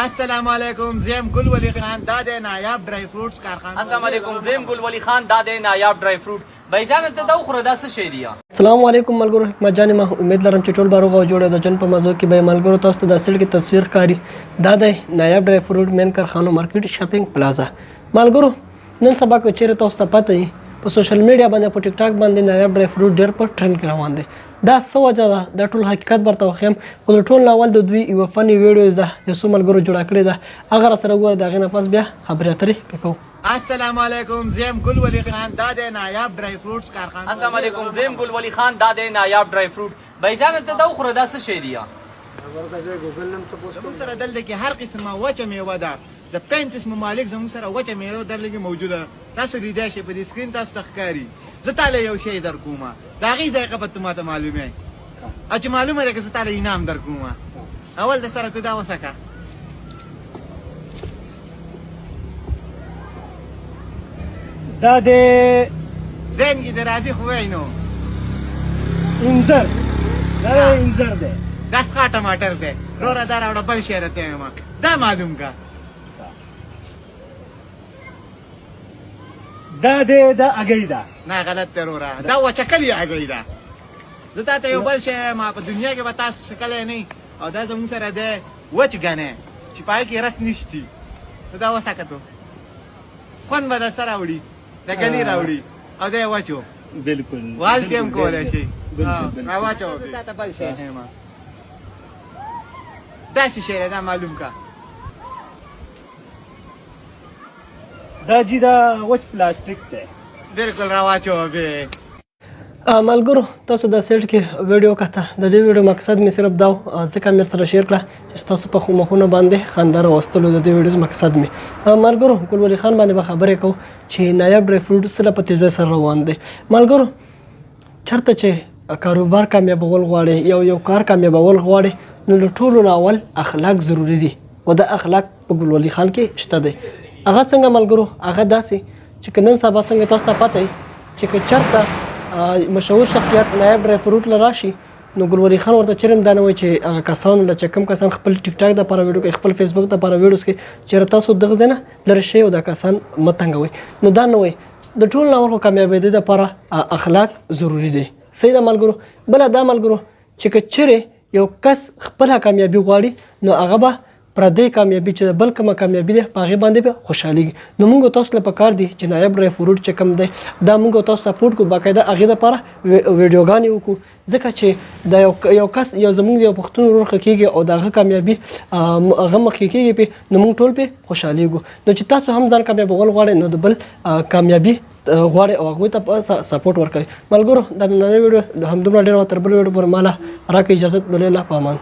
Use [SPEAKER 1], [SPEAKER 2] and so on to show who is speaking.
[SPEAKER 1] السلام علیکم زیم ګل ولی خان دا د نایاب ډرای فروټس کارخانه.
[SPEAKER 2] السلام علیکم زیم ګل ولی خان دا د نایاب ډرای فروټ. بایجان ته دا خو دا څه شی دی؟
[SPEAKER 3] السلام علیکم ملګرو، حکمت جان ما امید لرم چې ټول باروغ او جوړه د جن په مزو کې به ملګرو تاسو ته د اصل کې تصویر کاری دا د نایاب ډرای فروټ مین کارخانه مارکیټ شاپینګ پلازا. ملګرو نن سبا کو چیرې تاسو ته پته یې په سوشل میډیا باندې په ټیک ټاک باندې نایاب ډرای فروټ ډېر په ټرند کې روان دي. دا څه وجه ده دا ټول حقیقت برته وخیم، خو د ټول اول د دوی یو فني ویډیوز ده یو څو ملګرو جوړه کړې ده، هغه سره وګوره د هغې نه پس بیا خبرې اترې وکړو.
[SPEAKER 1] السلام علیکم زیم ګل ولی خان دا د نایاب ډرای فروټس کارخانه.
[SPEAKER 2] السلام علیکم زیم ګل ولی خان دا د نایاب ډرای فروټ. بایجان ته دا خو دا څه شی دی؟
[SPEAKER 1] زموږ سره دلته کې هر قسمه وچه میوه ده، د 35 ممالک زموږ سره وچه میوه دلته کې موجوده. تاسو لیدای شئ په دې سکرین تاسو ته ښکاري. زه تاله یو شی در کومه د هغې ذایقه به ته ماته معلومې او چې معلومه ده که زه تاله انعام در کومه. اول د سره ته دا وسکه
[SPEAKER 3] دا د
[SPEAKER 1] ذهن کې د راځي خو وایي نو
[SPEAKER 3] انځر دا انځر دی،
[SPEAKER 1] دا سخا ټماټر دی. وروره دا راوړه بل شی راته وایم دا معلوم که
[SPEAKER 3] دا د اګۍ ده.
[SPEAKER 1] نه غلط دی وروره، دا وچکلې هګۍ ده. زه تا ته یو بل شی وایم په دنیا کې به تاسو څکلی نه او دا زموږ سره دی وچ ګنی چې په هغې کې رس نشتي. دا وسکه تو خوند به در څه راوړي د ګني راوړي او دی وچو
[SPEAKER 3] بالکل
[SPEAKER 1] وال پې هم کولی شي. راواچوه زه تا ته بل شی ښیم داسې شی دی دا معلوم که
[SPEAKER 3] دا جی دا وچ پلاستیک دی.
[SPEAKER 1] بالکل راواچوه بې
[SPEAKER 3] ملګرو تاسو د سیټ کې ویډیو کته د دې ویډیو مقصد مې صرف دا ځکه مې سره شیر کړه چې تاسو په مخونه باندې خندا راوستلو د دې ویډیو مقصد مې. ملګرو ګل ولی خان باندې به خبرې کوو چې نایاب ډرای فروټ سره په تیزۍ سره روان دی. ملګرو چېرته چې کاروبار کامیابول غواړي یو کار کامیابول غواړي نو له ټولو نه اول اخلاق ضروري دي او د اخلاق په ګل ولی خان کې شته دی. هغه څنګه ملګرو هغه داسې چې نن سبا څنګه تاسو ته پته چې که چېرته مشهور شخصیت نایاب ډرای فروټ له راشي نو ګل ولی خان ورته چرم دا نه وایي چې هغه کسانو له چې کوم کسان خپل ټیک ټاک دپاره ویډیو کوي خپل فیسبوک دپاره ویډیوز کوي چېرې تاسو دغه ځای نه لرې شئ او دا کسان مه تنګوئ. نو دا نه وایي د ټول نه اول خو کامیابېدو دپاره اخلاق ضروري دی. صحیح ده ملګرو. بله دا ملګرو چې که چیرې یو کس خپله کامیابي غواړي نو هغه به پردی کامیابي چې بل کومه کامیابي ده په هغې باندې به خوشحالېږي. نو موږ تاسو له پکار دي چې نایاب ډرای فروټ چې کوم دی دا موږ تاسو سپورټ کړو، باقاعده هغې دپاره ویډیوګانې وکړو ځکه چې دا یو کس یو زموږ یو پښتون ورور ښه کېږي او د هغه کامیابي هغه مخکې کېږي پې نو موږ ټول پې خوشحالېږو. نو چې تاسو هم ځان کامیابول غواړئ نو د بل کامیابي غواړئ او هغوی ته سپورټ ورکوئ. ملګرو دا نننۍ ویډیو د همدومره ډېره تر بل ویډیو پورې ماله راکړئ اجازت. د الله په امان.